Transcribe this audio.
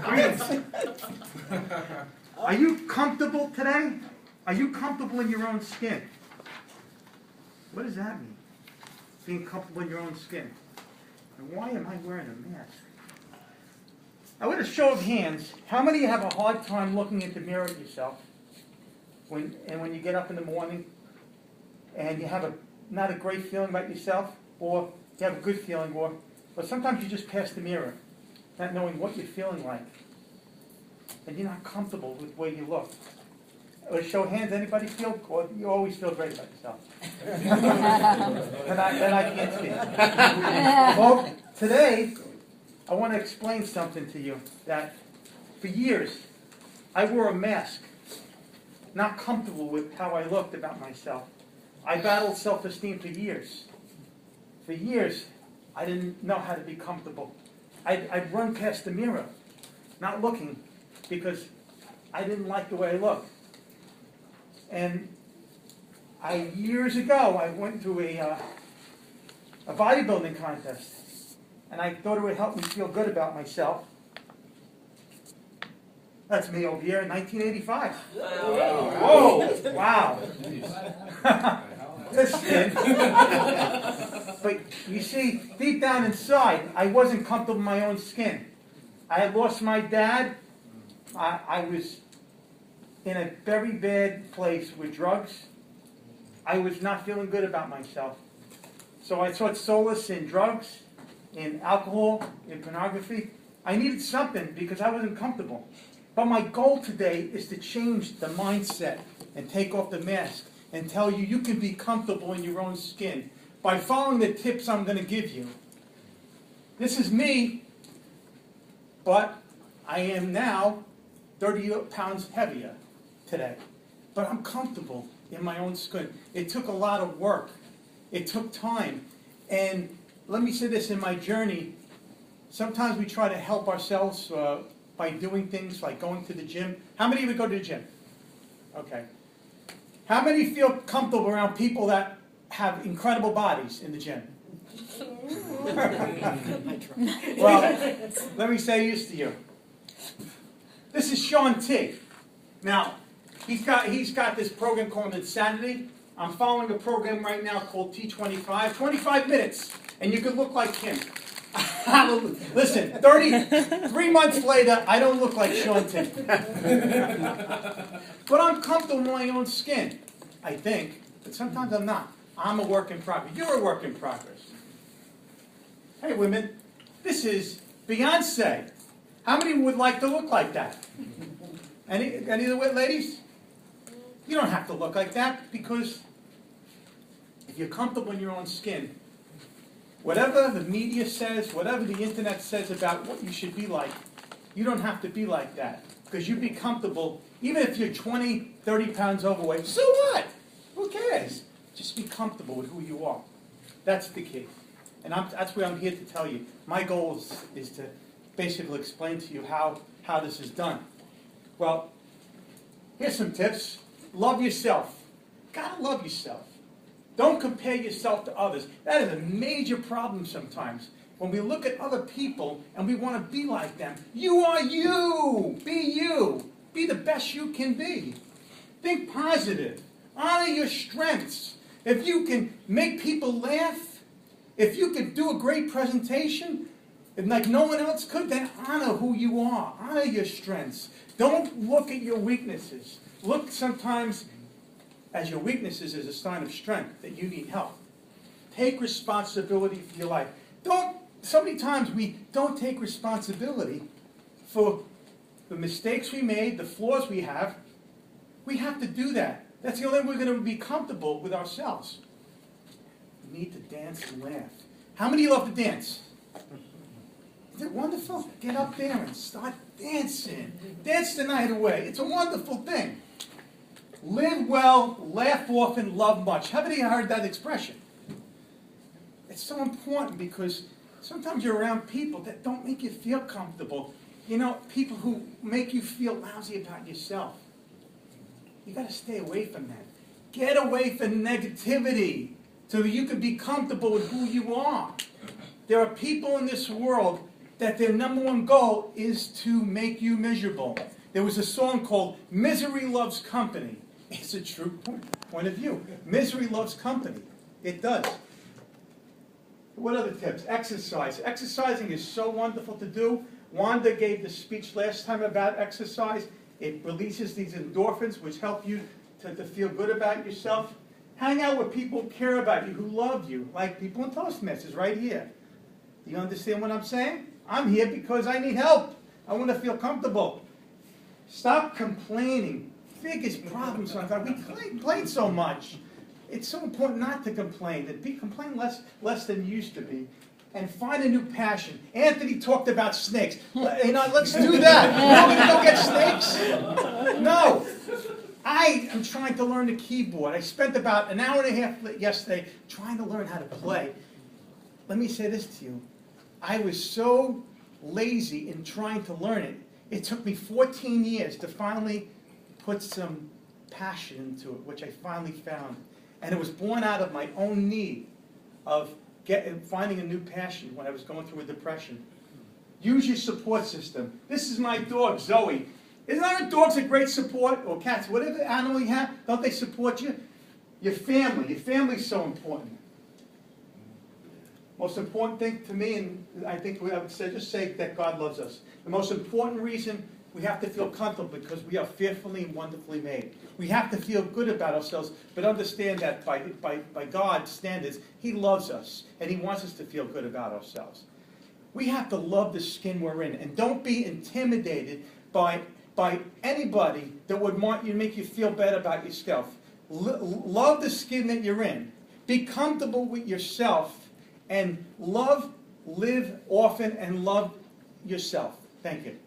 Greetings. Are you comfortable today? Are you comfortable in your own skin? What does that mean? Being comfortable in your own skin. And why am I wearing a mask? I want a show of hands. How many of you have a hard time looking in the mirror at yourself? When you get up in the morning and you have not a great feeling about yourself, or you have a good feeling, but sometimes you just pass the mirror, not knowing what you're feeling like. And you're not comfortable with the way you look. Show of hands, anybody feel, or you always feel great about yourself? then I can't speak. Well, today, I want to explain something to you that for years, I wore a mask, not comfortable with how I looked about myself. I battled self-esteem for years. For years, I didn't know how to be comfortable. I'd run past the mirror, not looking, because I didn't like the way I looked. And years ago, I went to a bodybuilding contest, and I thought it would help me feel good about myself. That's me over here in 1985. Whoa! Wow! This skin. But you see, deep down inside, I wasn't comfortable in my own skin. I had lost my dad. I was in a very bad place with drugs. I was not feeling good about myself. So I sought solace in drugs, in alcohol, in pornography. I needed something because I wasn't comfortable. But my goal today is to change the mindset and take off the mask and tell you you can be comfortable in your own skin by following the tips I'm going to give you. This is me, but I am now 30 pounds heavier today. But I'm comfortable in my own skin. It took a lot of work. It took time. And let me say this, in my journey, sometimes we try to help ourselves by doing things like going to the gym. How many of you go to the gym? Okay. How many feel comfortable around people that have incredible bodies in the gym? Well, let me say this to you. This is Sean T. Now, he's got this program called Insanity. I'm following a program right now called T25. 25 minutes, and you can look like him. Listen, 3 months later, I don't look like Sean T. But I'm comfortable in my own skin, I think. But sometimes I'm not. I'm a work in progress. You're a work in progress. Hey, women, this is Beyonce. How many would like to look like that? Any of the ladies? You don't have to look like that, because if you're comfortable in your own skin, whatever the media says, whatever the internet says about what you should be like, you don't have to be like that. Because you be comfortable, even if you're 20, 30 pounds overweight, so what? Who cares? Just be comfortable with who you are. That's the key. And that's what I'm here to tell you. My goal is to basically explain to you how this is done. Well, here's some tips. Love yourself. Gotta love yourself. Don't compare yourself to others. That is a major problem sometimes. When we look at other people and we want to be like them, you are you. Be you. Be the best you can be. Think positive. Honor your strengths. If you can make people laugh, if you can do a great presentation, and like no one else could, then honor who you are. Honor your strengths. Don't look at your weaknesses. Look sometimes as your weaknesses as a sign of strength, that you need help. Take responsibility for your life. So many times we don't take responsibility for the mistakes we made, the flaws we have. We have to do that. That's the only way we're going to be comfortable with ourselves. We need to dance and laugh. How many of you love to dance? Isn't it wonderful? Get up there and start dancing. Dance the night away. It's a wonderful thing. Live well, laugh often, love much. Have you heard that expression? It's so important because sometimes you're around people that don't make you feel comfortable. You know, people who make you feel lousy about yourself. You got to stay away from that. Get away from negativity so you can be comfortable with who you are. There are people in this world that their number one goal is to make you miserable. There was a song called Misery Loves Company. It's a true point of view. Misery loves company. It does. What other tips? Exercise. Exercising is so wonderful to do. Wanda gave the speech last time about exercise. It releases these endorphins, which help you to feel good about yourself. Hang out with people who care about you, who love you, like people in Toastmasters right here. Do you understand what I'm saying? I'm here because I need help. I want to feel comfortable. Stop complaining. Biggest problem sometimes. We complain so much. It's so important not to complain. Complain less than you used to be. And find a new passion. Anthony talked about snakes. Let's do that. We're going to go get snakes? No. I am trying to learn the keyboard. I spent about an hour and a half yesterday trying to learn how to play. Let me say this to you. I was so lazy in trying to learn it. It took me 14 years to finally put some passion into it, which I finally found. And it was born out of my own need of finding a new passion when I was going through a depression. Use your support system. This is my dog, Zoe. Isn't our dogs a great support? Or cats, whatever animal you have, don't they support you? Your family. Your family's so important. Most important thing to me, and I think I would say, just say that God loves us. The most important reason we have to feel comfortable because we are fearfully and wonderfully made. We have to feel good about ourselves, but understand that by God's standards, He loves us, and He wants us to feel good about ourselves. We have to love the skin we're in, and don't be intimidated by anybody that would want you to make you feel bad about yourself. Love the skin that you're in. Be comfortable with yourself, and live often, and love yourself. Thank you.